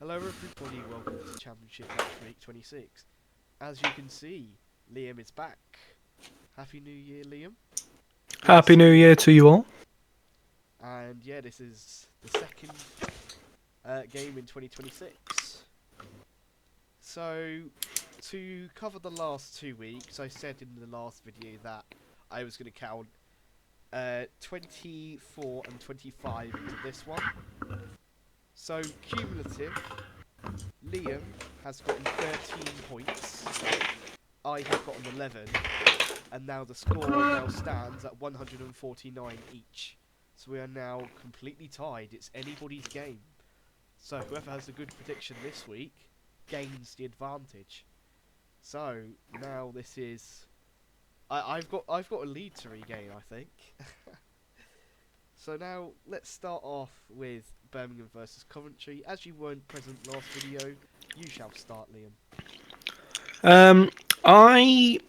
Hello everybody, welcome to Championship Matchweek 26. As you can see, Liam is back. Happy New Year, Liam. Happy New Year to you all. And yeah, this is the second game in 2026. So, to cover the last 2 weeks, I said in the last video that I was going to count 24 and 25 into this one. So, cumulative, Liam has gotten 13 points. I have gotten 11. And now the score now stands at 149 each. So we are now completely tied. It's anybody's game. So whoever has a good prediction this week gains the advantage. So now this is I've got a lead to regain, I think. So now let's start off with Birmingham versus Coventry. As you weren't present last video, you shall start, Liam. I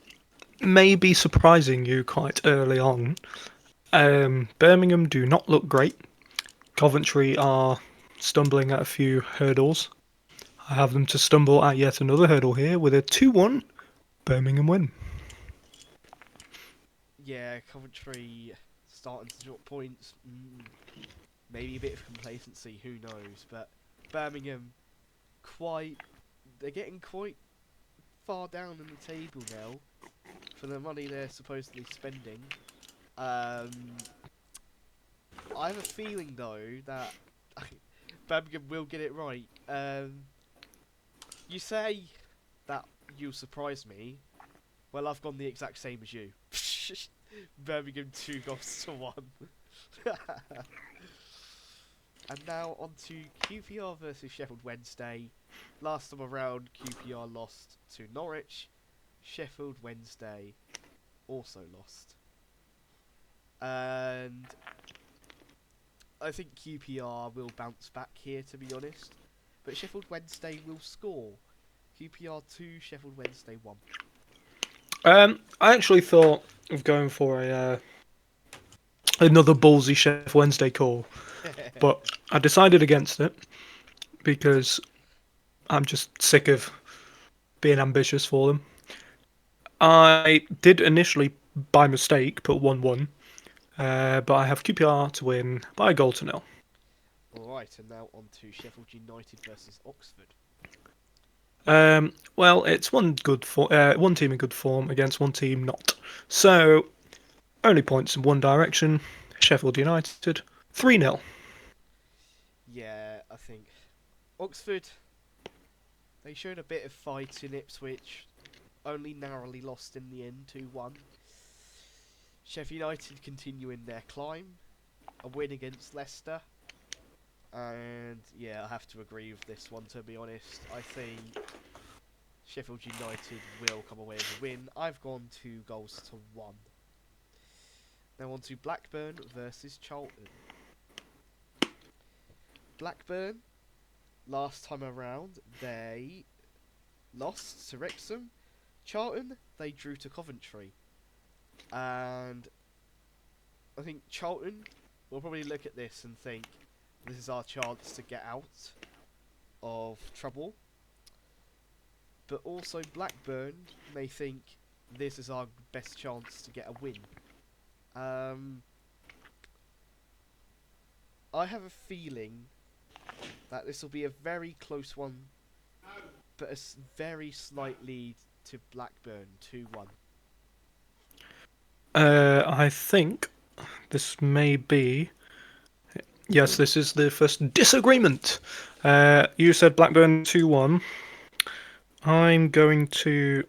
may be surprising you quite early on. Birmingham do not look great. Coventry are stumbling at a few hurdles. I have them to stumble at yet another hurdle here with a 2-1 Birmingham win. Yeah, Coventry starting to drop points. Maybe a bit of complacency, who knows? But Birmingham, they're getting quite far down in the table now for the money they're supposedly spending. I have a feeling though that Birmingham will get it right. You say that you'll surprise me. Well, I've gone the exact same as you. Birmingham 2-1. And now on to QPR versus Sheffield Wednesday. Last time around, QPR lost to Norwich. Sheffield Wednesday also lost. And I think QPR will bounce back here, to be honest. But Sheffield Wednesday will score. QPR 2, Sheffield Wednesday 1. I actually thought of going for another ballsy Chef Wednesday call, but I decided against it because I'm just sick of being ambitious for them. I did initially, by mistake, put 1-1, but I have QPR to win by a goal to nil. Alright, and now on to Sheffield United versus Oxford. Well, it's one team in good form against one team not. So, only points in one direction. Sheffield United, 3-0. Yeah, I think Oxford, they showed a bit of fight in Ipswich, only narrowly lost in the end 2-1. Sheffield United continuing their climb, a win against Leicester. And yeah, I have to agree with this one, to be honest. I think Sheffield United will come away with a win. I've gone 2-1. Now on to Blackburn versus Charlton. Blackburn, last time around, they lost to Wrexham. Charlton, they drew to Coventry. And I think Charlton will probably look at this and think, this is our chance to get out of trouble. But also Blackburn may think this is our best chance to get a win. I have a feeling that this will be a very close one, but a very slight lead to Blackburn, 2-1. I think this may be. Yes, this is the first disagreement. You said Blackburn 2-1. I'm going to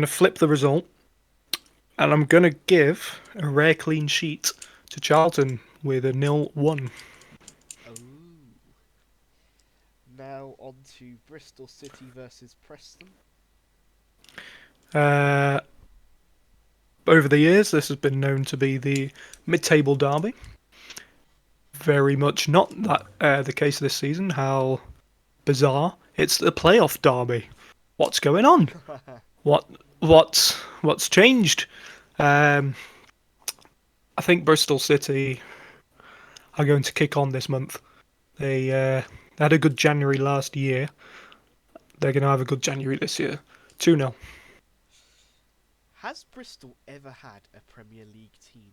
flip the result, and I'm going to give a rare clean sheet to Charlton with a 0-1. Oh. Now on to Bristol City versus Preston. Over the years, this has been known to be the mid-table derby. Very much not that the case this season. How bizarre! It's the playoff derby. What's going on? What's changed? I think Bristol City are going to kick on this month. They They had a good January last year. They're going to have a good January this year. 2-0. Has Bristol ever had a Premier League team?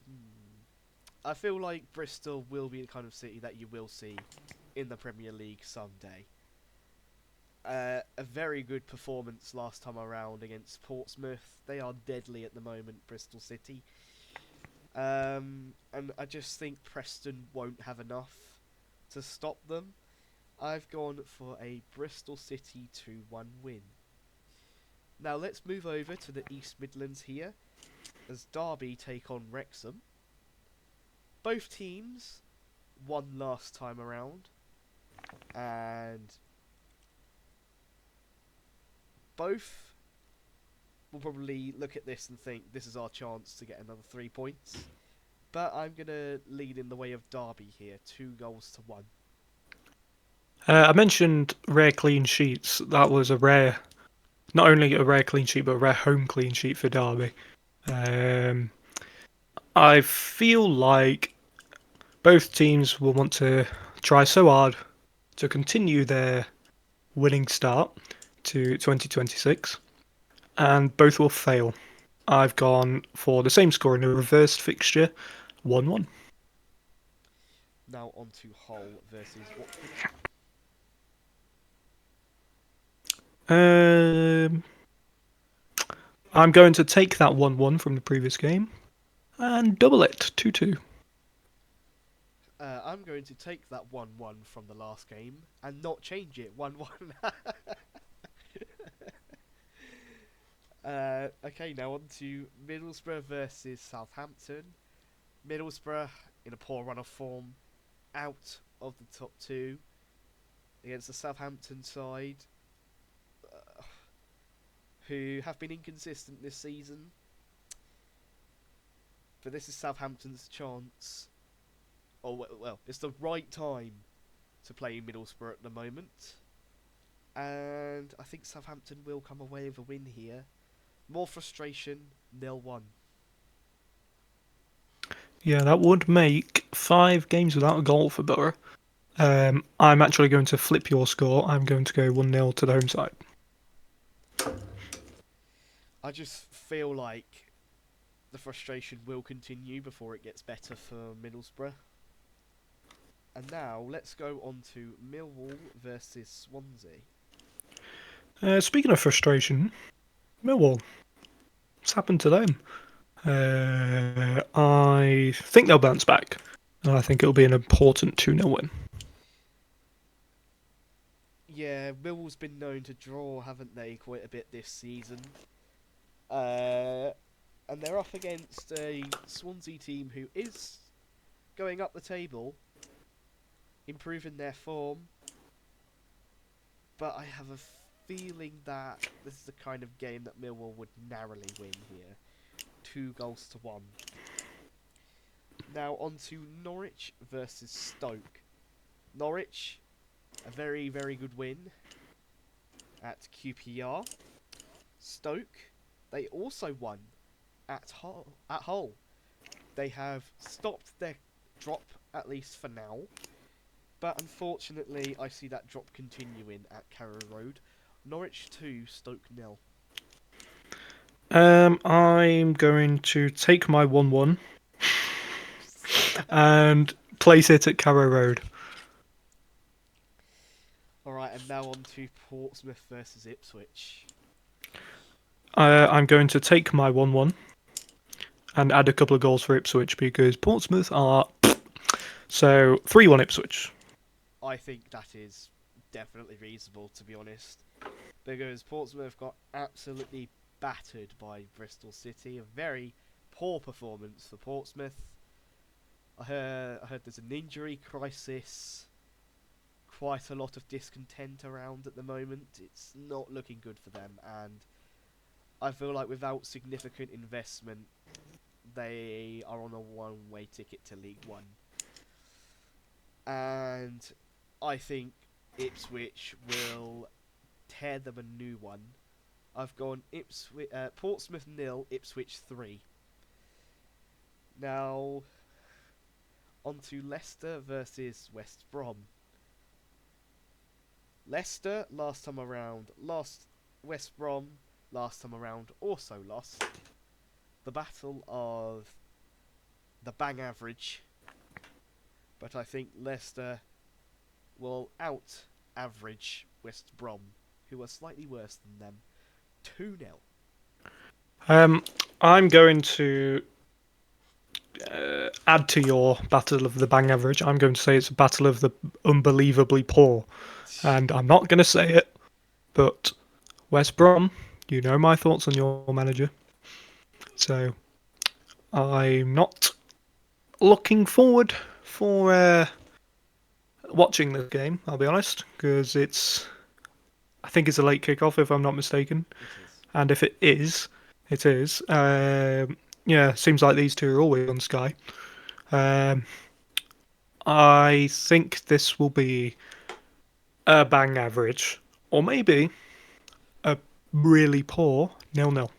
Hmm. I feel like Bristol will be the kind of city that you will see in the Premier League someday. A very good performance last time around against Portsmouth. They are deadly at the moment, Bristol City. And I just think Preston won't have enough to stop them. I've gone for a Bristol City 2-1 win. Now let's move over to the East Midlands here, as Derby take on Wrexham. Both teams won last time around, and both will probably look at this and think this is our chance to get another 3 points. But I'm going to lead in the way of Derby here, 2-1. I mentioned rare clean sheets. That was a rare, not only a rare clean sheet, but a rare home clean sheet for Derby. Um, I feel like both teams will want to try so hard to continue their winning start to 2026, and both will fail. I've gone for the same score in a reversed fixture, 1-1. Now on to Hull versus Watford. Um, I'm going to take that 1-1 from the previous game and double it, 2-2. I'm going to take that 1-1 from the last game and not change it 1-1. Okay, now on to Middlesbrough versus Southampton. Middlesbrough in a poor run of form, out of the top two against the Southampton side, who have been inconsistent this season. But this is Southampton's chance. Oh, well, it's the right time to play Middlesbrough at the moment. And I think Southampton will come away with a win here. More frustration, 0-1. Yeah, that would make 5 games without a goal for Borough. I'm actually going to flip your score. I'm going to go 1-0 to the home side. I just feel like the frustration will continue before it gets better for Middlesbrough. And now let's go on to Millwall versus Swansea. Speaking of frustration, Millwall, what's happened to them? I think they'll bounce back, and I think it'll be an important 2-0 win. Yeah, Millwall's been known to draw, haven't they, quite a bit this season. And they're up against a Swansea team who is going up the table, improving their form. But I have a feeling that this is the kind of game that Millwall would narrowly win here. 2-1. Now on to Norwich versus Stoke. Norwich, a very, very good win at QPR. Stoke, they also won at Hull. They have stopped their drop, at least for now. But unfortunately, I see that drop continuing at Carrow Road. Norwich 2, Stoke 0. I'm going to take my 1-1 and place it at Carrow Road. Alright, and now on to Portsmouth versus Ipswich. I'm going to take my 1-1 and add a couple of goals for Ipswich because Portsmouth are... So, 3-1 Ipswich. I think that is definitely reasonable, to be honest. Because Portsmouth got absolutely battered by Bristol City. A very poor performance for Portsmouth. I heard there's an injury crisis. Quite a lot of discontent around at the moment. It's not looking good for them, and I feel like without significant investment, they are on a one-way ticket to League One. And I think Ipswich will tear them a new one. I've gone Portsmouth 0, Ipswich 3. Now, On to Leicester versus West Brom. Leicester last time around lost. West Brom last time around also lost. The battle of the bang average. But I think Leicester will out average West Brom, who are slightly worse than them, 2-0. I'm going to add to your battle of the bang average. I'm going to say it's a battle of the unbelievably poor. And I'm not going to say it, but West Brom, you know my thoughts on your manager. So I'm not looking forward for watching this game, I'll be honest, because I think it's a late kickoff if I'm not mistaken. It is. And if it is, it is. Yeah, seems like these two are always on Sky. Um, I think this will be a bang average, or maybe a really poor 0-0.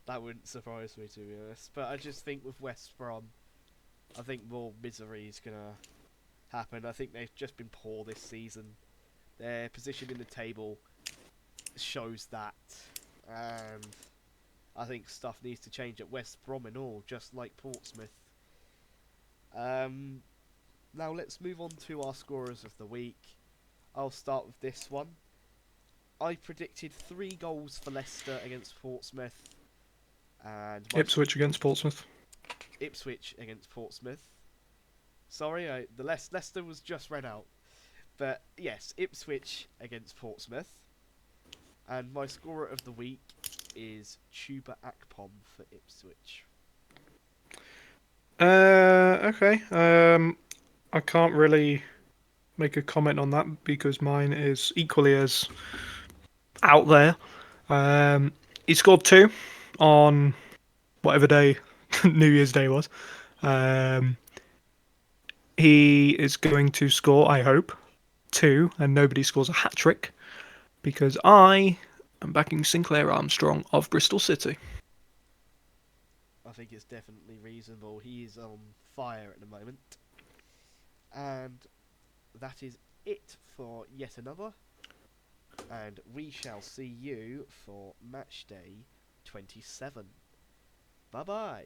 That wouldn't surprise me, to be honest. But I just think with West Brom, I think more misery is going to happen. I think they've just been poor this season. Their position in the table shows that. And I think stuff needs to change at West Brom and all, just like Portsmouth. Now let's move on to our scorers of the week. I'll start with this one. I predicted 3 goals for Leicester against Portsmouth, and Ipswich against Portsmouth. Ipswich against Portsmouth. Sorry, the Leicester was just read out, but yes, Ipswich against Portsmouth. And my scorer of the week is Chuba Akpom for Ipswich. Okay. I can't really make a comment on that because mine is equally as out there. He scored 2 on whatever day New Year's Day was. He is going to score, I hope, 2, and nobody scores a hat trick because I am backing Sinclair Armstrong of Bristol City. I think it's definitely reasonable. He is on fire at the moment. And that is it for yet another. And we shall see you for match day 27. Bye bye.